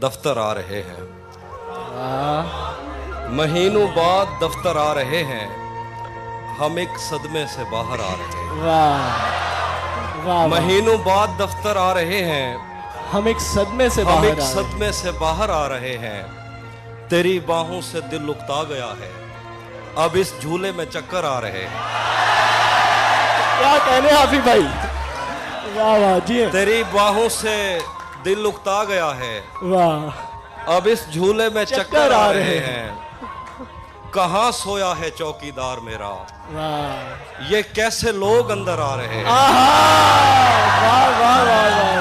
दफ्तर आ रहे हैं, महीनों बाद दफ्तर आ रहे हैं, हम एक सदमे से बाहर आ रहे हैं। वाह वाह, महीनों बाद दफ्तर आ रहे हैं, हम एक सदमे से बाहर हम एक सदमे से बाहर आ रहे हैं। तेरी बाहों से दिल उकता गया है, अब इस झूले में चक्कर आ रहे हैं। क्या कहने हाफिज भाई, वाह वाह जी। तेरी बाहों से दिल उकता गया है, वाह, अब इस झूले में चक्कर आ रहे हैं। कहाँ सोया है चौकीदार मेरा, वाह, ये कैसे लोग अंदर आ रहे हैं। वाह वाह वाह वाह,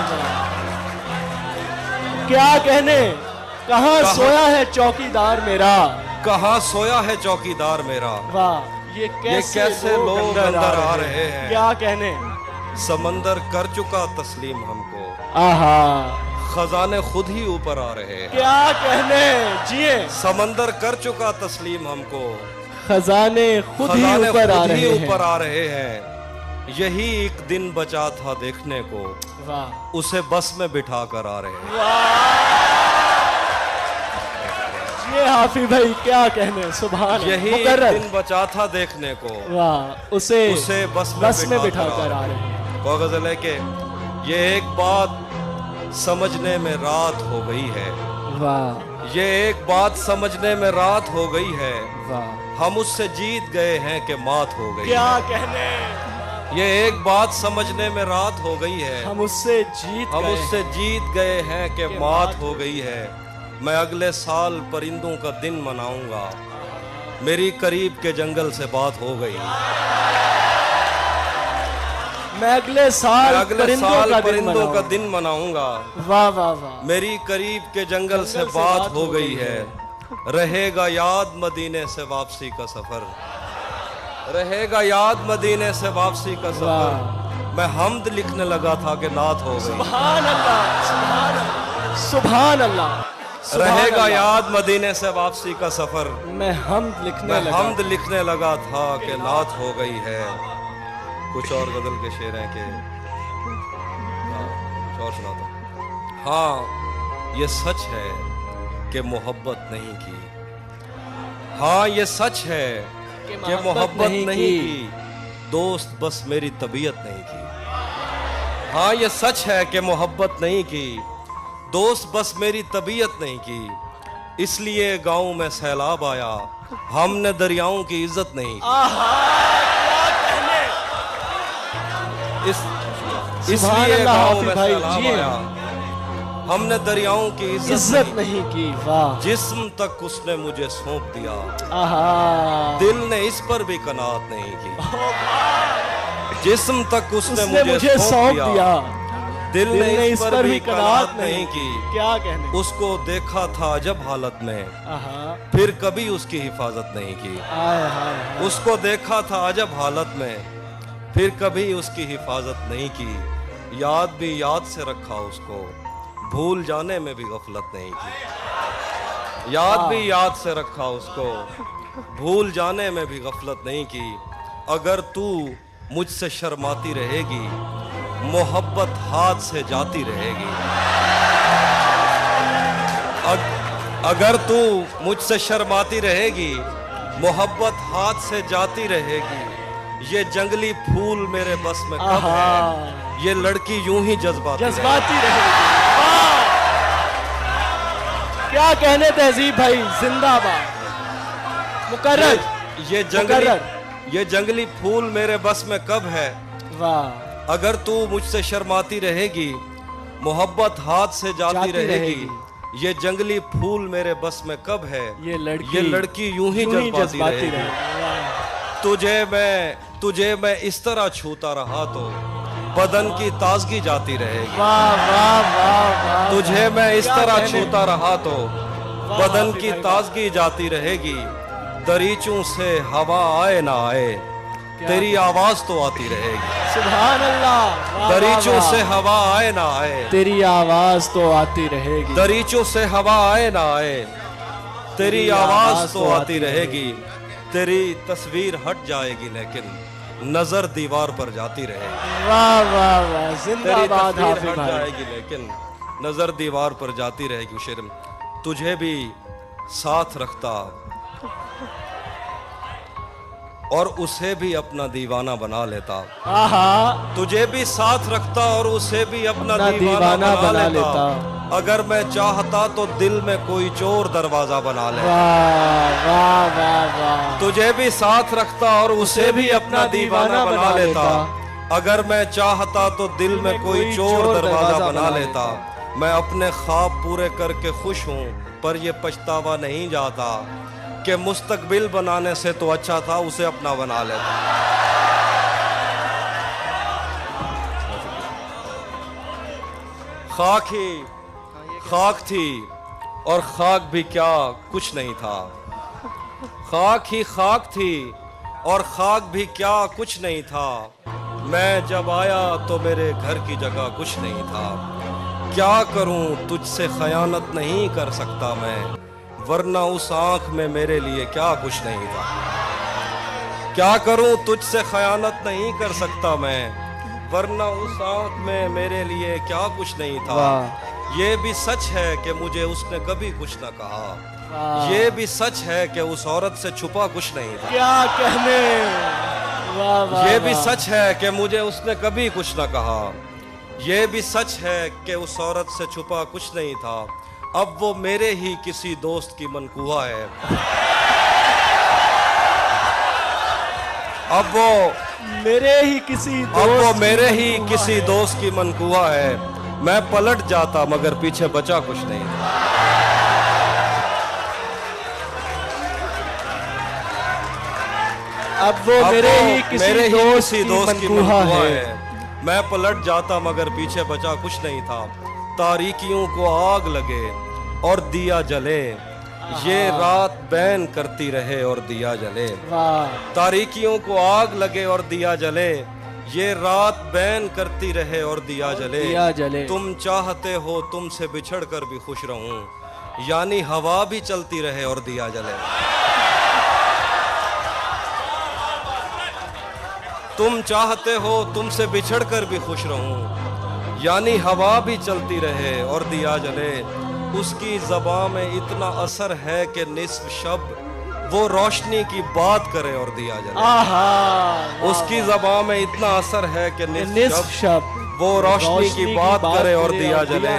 क्या कहने, कहाँ सोया है चौकीदार मेरा, कहाँ सोया है चौकीदार मेरा। वाह, ये कैसे लोग अंदर आ रहे हैं। क्या कहने, समंदर कर चुका तस्लीम हमको, आहा, खजाने खुद ही ऊपर आ रहे हैं। क्या कहने जिए, समंदर कर चुका तस्लीम हमको, खजाने खुद ही ऊपर आ रहे हैं। यही एक दिन बचा था देखने को, वाह, उसे बस में बिठा कर आ रहे हैं। ये हाफिज भाई क्या कहने, सुभान। यही एक दिन बचा था देखने को, वाह, उसे बस में बिठा कर आ रहे हैं। को गजल है कि ये एक बात समझने में रात हो गई है, वाह, ये एक बात समझने में रात हो गई है। वाह, हम उससे जीत गए हैं कि मात हो गई। क्या कहने, ये एक बात समझने में रात हो गई है, हम उससे जीत गए हैं कि मात हो गई है। मैं अगले साल परिंदों का दिन मनाऊंगा, मेरी करीब के जंगल से बात हो गई। मैं अगले साल परिंदों का दिन मनाऊंगा, वाह वाह वाह, मेरी करीब के जंगल से बात हो गई है। रहेगा याद मदीने से वापसी का सफर, रहेगा याद मदीने से वापसी का सफर। मैं हमद लिखने लगा था कि नात हो गई। सुभान अल्लाह, सुभान अल्लाह, सुभान अल्लाह। रहेगा याद मदीने से वापसी का सफर, मैं हमद लिखने लगा था कि नात हो गई है। कुछ और गजल के शेर हैं कि कुछ और सुनाता। हाँ ये सच है कि मोहब्बत नहीं की, हाँ ये सच है कि मोहब्बत नहीं की, दोस्त बस मेरी तबीयत नहीं की। हाँ ये सच है कि मोहब्बत नहीं की, दोस्त बस मेरी तबीयत नहीं की। इसलिए गांव में सैलाब आया, हमने दरियाओं की इज्जत नहीं की। इसलिए गांव में सैलाब आया, हमने दरियाओं की इज्जत नहीं की। वाह, जिस्म तक उसने मुझे सौंप दिया, दिल ने इस पर भी कनात नहीं की। जिस्म तक उसने मुझे सौंप दिया, दिल ने इस पर भी कनात नहीं की। क्या कहने, उसको देखा था जब हालत में, फिर कभी उसकी हिफाजत नहीं की। उसको देखा था जब हालत में, फिर कभी उसकी हिफाजत नहीं की। याद भी याद से रखा उसको, भूल जाने में भी गफलत नहीं की। याद भी याद से रखा उसको, भूल जाने में भी गफलत नहीं की। अगर तू मुझसे शर्माती रहेगी, मोहब्बत हाथ से जाती रहेगी। अगर तू मुझसे शर्माती रहेगी, मोहब्बत हाथ से जाती रहेगी। ये जंगली फूल मेरे बस में कब है, ये लड़की यूं ही जज्बाती रहेगी। क्या कहने तहजीब भाई, जिंदाबाद, मुकर्रर। ये जंगली फूल मेरे बस में कब है, वाह, अगर तू मुझसे शर्माती रहेगी, मोहब्बत हाथ से जाती रहेगी। ये जंगली फूल मेरे बस में कब है, ये लड़की यूं ही जज्बाती रहेगी। तुझे मैं इस तरह छूता रहा तो बदन की ताजगी जाती रहेगी। वाह वाह वाह वाह, तुझे मैं इस तरह छूता रहा तो बदन की ताजगी जाती रहेगी। दरीचों से हवा आए ना आए, तेरी आवाज तो आती रहेगी। सुभान अल्लाह। दरीचों से हवा आए ना आए, तेरी आवाज तो आती रहेगी। दरीचों से हवा आए ना आए, तेरी आवाज तो आती रहेगी। तेरी तस्वीर हट जाएगी लेकिन नजर दीवार पर जाती रहेगी। वाह वाह वाह, तेरी जिंदाबाद तस्वीर हाफिज हट भाई। जाएगी लेकिन नजर दीवार पर जाती रहेगी शेर, तुझे भी साथ रखता और उसे भी अपना दीवाना बना लेता। तुझे भी साथ रखता और उसे भी अपना दीवाना बना लेता। अगर मैं चाहता तो दिल में कोई चोर दरवाजा बना लेता। वाह वाह वाह। तुझे भी साथ रखता और उसे भी अपना दीवाना बना लेता। अगर मैं चाहता तो दिल में कोई चोर दरवाजा बना लेता। मैं अपने ख्वाब पूरे करके खुश हूँ, पर ये पछतावा नहीं जाता कि मुस्तकबिल बनाने से तो अच्छा था उसे अपना बना लेता। खाक ही खाक थी और खाक भी क्या कुछ नहीं था। खाक ही खाक थी और खाक भी क्या कुछ नहीं था। मैं जब आया तो मेरे घर की जगह कुछ नहीं था। क्या करूं तुझसे खयानत नहीं कर सकता मैं, वरना उस आंख में मेरे लिए क्या कुछ नहीं था। क्या करूं तुझसे खयानत नहीं कर सकता मैं, वरना उस आंख में मेरे लिए क्या कुछ नहीं था। ये भी सच है कि मुझे उसने कभी कुछ न कहा। ये भी सच है कि उस औरत से छुपा कुछ नहीं था। क्या कहने। ये भी सच है कि मुझे उसने कभी कुछ न कहा। ये भी सच है कि उस औरत से छुपा कुछ नहीं था। अब वो मेरे ही किसी दोस्त की मनकुहा है। अब वो मेरे ही किसी दोस्त की मनकुहा है। मैं पलट जाता मगर पीछे बचा कुछ नहीं था। अब वो मेरे ही किसी दोस्त की मनकुहा है। मैं पलट जाता मगर पीछे बचा कुछ नहीं था। तारीकियों को आग लगे और दिया जले, ये रात बैन करती रहे और दिया जले। तारीकियों को आग लगे और दिया जले, ये रात बैन करती रहे और दिया जले। तुम चाहते हो तुमसे बिछड़ कर भी खुश रहूं, यानी हवा भी चलती रहे और दिया जले। तुम चाहते हो तुमसे बिछड़ कर भी खुश रहूं, यानी हवा भी चलती रहे और दिया जले। उसकी ज़बान में इतना असर है कि निस्फ शब वो रोशनी की बात करे और दिया जले। उसकी ज़बान में इतना असर है कि निस्फ शब वो रोशनी की बात करे और दिया जले।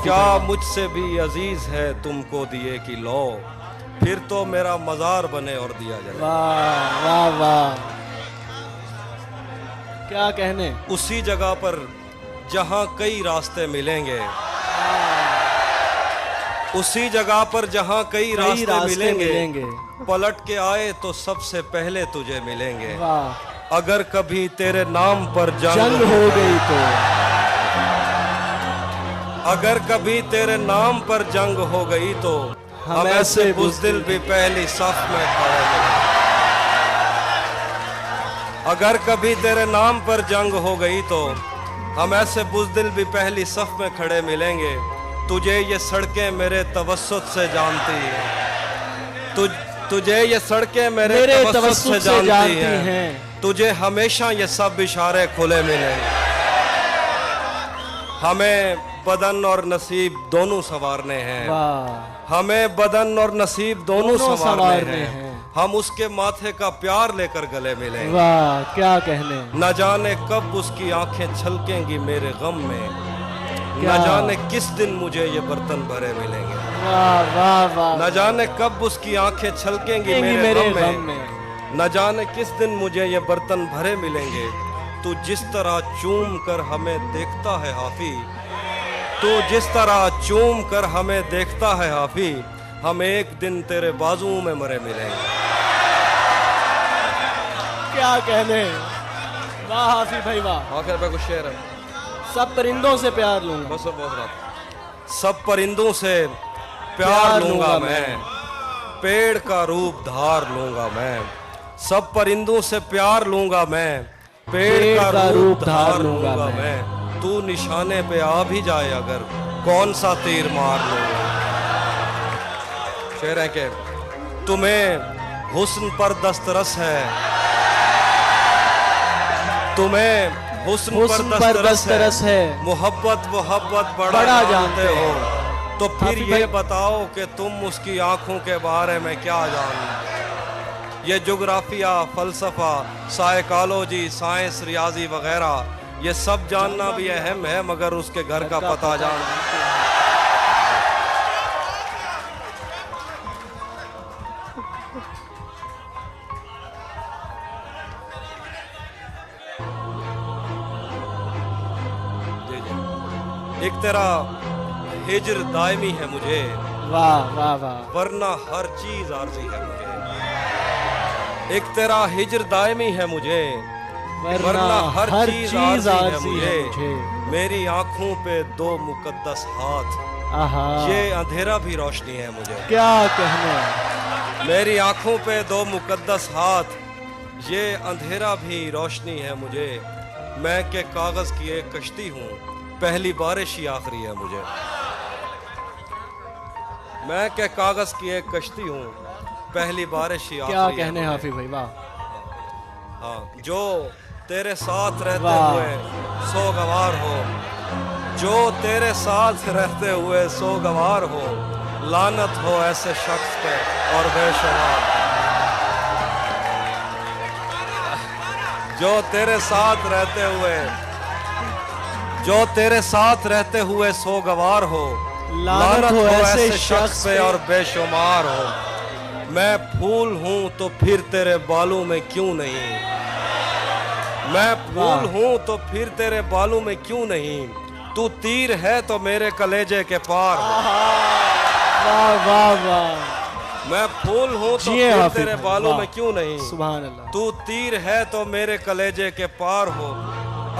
क्या मुझसे भी अजीज है तुमको दिए की लो, फिर तो मेरा मजार बने और दिया जले। वाह वाह वाह। क्या कहने। उसी जगह पर जहां कई रास्ते मिलेंगे, उसी जगह पर जहां कई रास्ते मिलेंगे, पलट के आए तो सबसे पहले तुझे मिलेंगे। अगर कभी तेरे नाम पर जंग हो गई तो, अगर कभी तेरे नाम पर जंग हो गई तो हम ऐसे बुज़दिल भी पहली सफ में खड़े मिलेंगे। अगर कभी तेरे नाम पर जंग हो गई तो हम ऐसे बुज़दिल भी पहली सफ में खड़े मिलेंगे। तुझे ये सड़कें मेरे तवस्सुत से जानती हैं, तुझे ये सड़कें मेरे तवस्सुत से जानती हैं। तुझे हमेशा ये सब इशारे खुले मिलेंगे। हमें बदन और नसीब दोनों संवारने हैं। हमें बदन और नसीब दोनों संवारने हैं। हम उसके माथे का प्यार लेकर गले मिलेंगे। वाह क्या कहने। न जाने कब उसकी आंखें छलकेंगी मेरे गम में, न जाने किस दिन मुझे ये बर्तन भरे मिलेंगे। वाह वाह वाह। न जाने कब उसकी आंखें छलकेंगी मेरे गम में, न जाने किस दिन मुझे ये बर्तन भरे मिलेंगे। तू जिस तरह चूम कर हमें देखता है हाफी, तू जिस तरह चूम कर हमें देखता है हाफी, हम एक दिन तेरे बाजू में मरे मिलेंगे। क्या कहने। वाह हाफी भाई वाह। आखिर में कुछ शेर है। सब परिंदों से प्यार लूंगा। बस बहुत रात। सब परिंदों से प्यार लूंगा मैं, पेड़ का रूप धार लूंगा मैं। सब परिंदों से प्यार लूंगा मैं, पेड़ का रूप धार लूंगा मैं। तू निशाने पे आ भी जाए अगर, कौन सा तीर मार लूंगा। शेर है कि तुम्हें हुस्न पर दस्तरस है, तुम्हें हुस्न पर दस्तरस है, मोहब्बत मोहब्बत बड़ा जानते हो। तो फिर ये बताओ कि तुम उसकी आंखों के बारे में क्या जानते। ये जोग्राफिया, फलसफा, साइकोलॉजी, साइंस, रियाजी वगैरह ये सब जानना भी अहम है, मगर उसके घर का पता जानना। एक तेरा हिज्र दायमी है मुझे, वाह वाह वाह, वरना हर चीज आरज़ी है मुझे। एक तेरा हिज्र दायमी है मुझे, वरना हर चीज आरज़ी है मुझे। मेरी आंखों पे दो मुकद्दस हाथ, ये अंधेरा भी रोशनी है मुझे। क्या कहने। मेरी आंखों पे दो मुकद्दस हाथ, ये अंधेरा भी रोशनी है मुझे। मैं के कागज की एक कश्ती हूँ, पहली बारिश ही आखिरी है मुझे। मैं के कागज की एक कश्ती हूँ, पहली बारिश ही आखिरी है। क्या कहने हाफिज भाई, वाह। हाँ, जो तेरे साथ रहते हुए सोगवार हो, जो तेरे साथ रहते हुए सोगवार हो, लानत हो ऐसे शख्स पे और बेशुमार। जो तेरे साथ रहते हुए, जो तेरे साथ रहते हुए सोगवार हो, लानत हो ऐसे शख्स पे और बेशुमार हो। मैं फूल हूं तो फिर तेरे बालों में क्यों नहीं, मैं फूल हूं तो फिर तेरे बालों में क्यों नहीं। तू तीर है तो मेरे कलेजे के पार। वाह वाह वाह। मैं फूल हूं तो फिर तेरे बालों में क्यों नहीं। सुभान अल्लाह। तू तीर है तो मेरे कलेजे के पार हो।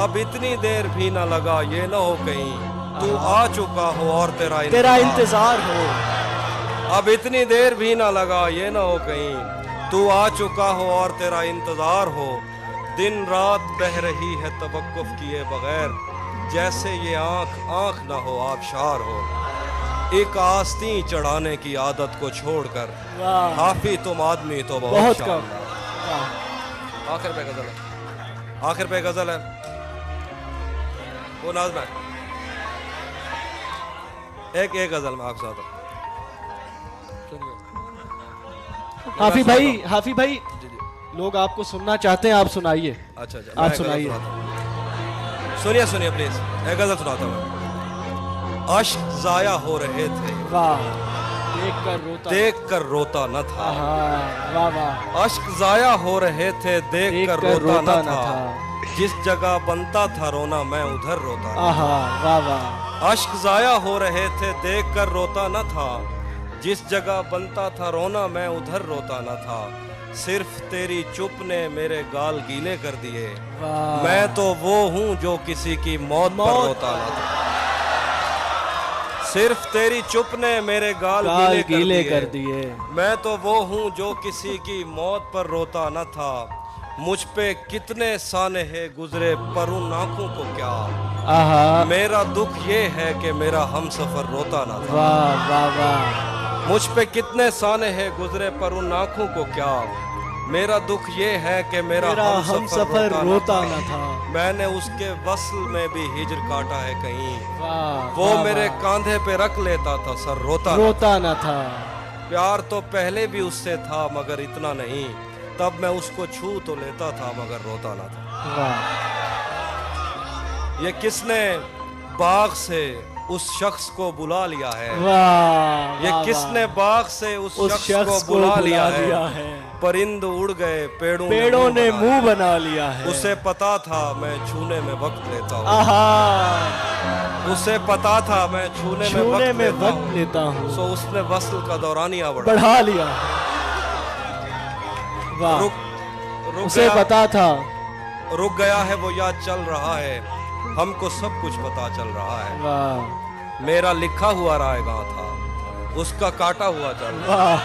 अब इतनी देर भी ना लगा ये ना हो कहीं तू आ चुका हो और तेरा इंतजार हो। अब इतनी देर भी ना लगा ये ना हो कहीं तू आ चुका हो और तेरा इंतजार हो। दिन रात बह रही है तवक्कुफ किए बगैर, जैसे ये आंख आंख ना हो आबशार हो। एक आस्ती चढ़ाने की आदत को छोड़कर हाफी तुम आदमी तो बहुत कम। आखिर पे गजल है, आखिर पे गजल है वो नाज़ में एक गजल में आपके साथ। हाफी भाई लोग आपको सुनना चाहते हैं, आप सुनाइए। अच्छा आप सुनाइए। सुनिए सुनिए प्लीज, एक गजल सुनाता हूँ। अश्क जाया हो रहे थे, वाह, देख कर रोता न था। वाह वाह। अश्क जाया हो रहे थे, देख कर रोता न था। जिस जगह बनता था रोना मैं उधर रोता। वाह वाह। अश्क जाया हो रहे थे, देख कर रोता न था। जिस जगह बनता था रोना मैं उधर रोता न था। सिर्फ तेरी चुप ने मेरे गाल गीले कर दिए। मैं तो वो हूँ जो किसी की मौत पर रोता न था। सिर्फ तेरी चुप ने मेरे गाल गीले कर दिए। मैं तो वो हूँ जो किसी की मौत पर रोता न था। मुझ पे कितने साने है गुजरे पर उन आंखों को क्या। मेरा दुख ये है कि मेरा हमसफर रोता न था। वाह वाह वाह। मुझ पे कितने साने है गुजरे पर उन आंखों को क्या। मेरा दुख ये है कि मेरा हमसफर रोता न था। मैंने उसके वस्ल में भी हिज्र काटा है कहीं। वो वाह, मेरे कांधे पे रख लेता था सर रोता न था। प्यार तो पहले भी उससे था मगर इतना नहीं। तब मैं उसको छू तो लेता था मगर रोता न था। ये किसने बाग से उस शख्स को बुला लिया है। ये किसने बाग से उस शख्स को बुला लिया है। परिंद उड़ गए पेड़ों ने मुंह बना लिया है। उसे पता था मैं छूने में वक्त लेता हूँ। उसे पता था मैं छूने में वक्त लेता हूँ। सो उसने वस्ल का दौरानिया बढ़ा लिया। उसे पता था। रुक गया है वो याद चल रहा है। हमको सब कुछ पता चल रहा है। मेरा लिखा हुआ रायगां था, उसका काटा हुआ चल रहा है।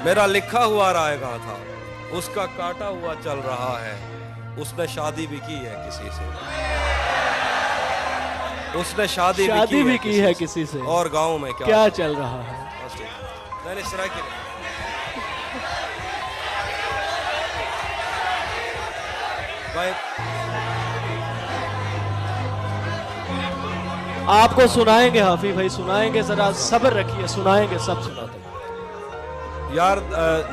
मेरा लिखा हुआ रायगां था, उसका काटा हुआ चल रहा है। उसने शादी भी की है किसी से। उसने शादी भी की है किसी से। और गांव में क्या चल रहा है। मैंने इस तरह की भाई आपको सुनाएंगे हाफिज भाई, सुनाएंगे, जरा सब्र रखिए, सुनाएंगे, सब सुनाते। यार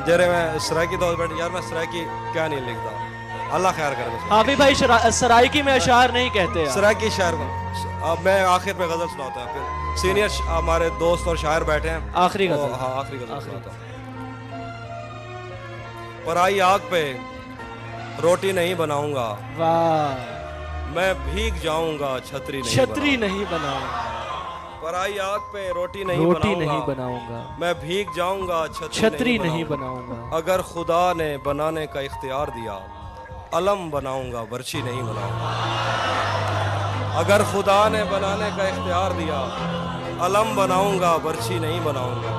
जरे मैं सराइकी तो बैठ यार, मैं सराइकी क्या नहीं लिखता, अल्लाह खैर करे। हाफिज भाई सराइकी में अशार नहीं कहते यार। सराइकी शायर अब मैं आखिर में गजल सुनाता हूँ, फिर सीनियर हमारे दोस्त और शायर बैठे हैं, आखिरी गजल। हाँ आखिरी गजल सुनाता हूँ। पराई आग पे रोटी नहीं बनाऊंगा, वाह, मैं भीग जाऊंगा छतरी नहीं बनाऊंगा। पराई आग पे रोटी नहीं बनाऊंगा, मैं भीग जाऊंगा छतरी नहीं बनाऊंगा। अगर खुदा ने बनाने का इख्तियार दिया, अलम बनाऊंगा, बर्छी नहीं बनाऊंगा। अगर खुदा ने बनाने का इख्तियार दिया, अलम बनाऊंगा, बर्छी नहीं बनाऊंगा।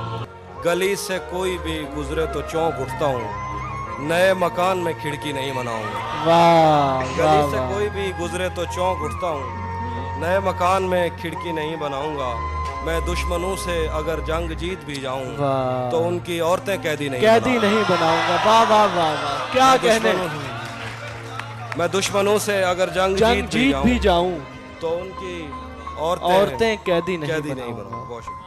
गली से कोई भी गुजरे तो चौंक उठता हूँ, नए मकान में खिड़की नहीं बनाऊंगा। वाह, गली से कोई भी गुजरे तो चौंक उठता हूँ, नए मकान में खिड़की नहीं बनाऊंगा। मैं दुश्मनों से अगर जंग जीत भी जाऊं, तो उनकी औरतें कैदी नहीं बनाऊंगा। वाह वाह वाह वाह, क्या कहने। मैं दुश्मनों से अगर जंग जीत भी जाऊं, तो उनकी औरतें कैदी नहीं बनाऊंगा। बहुत शुक्रिया।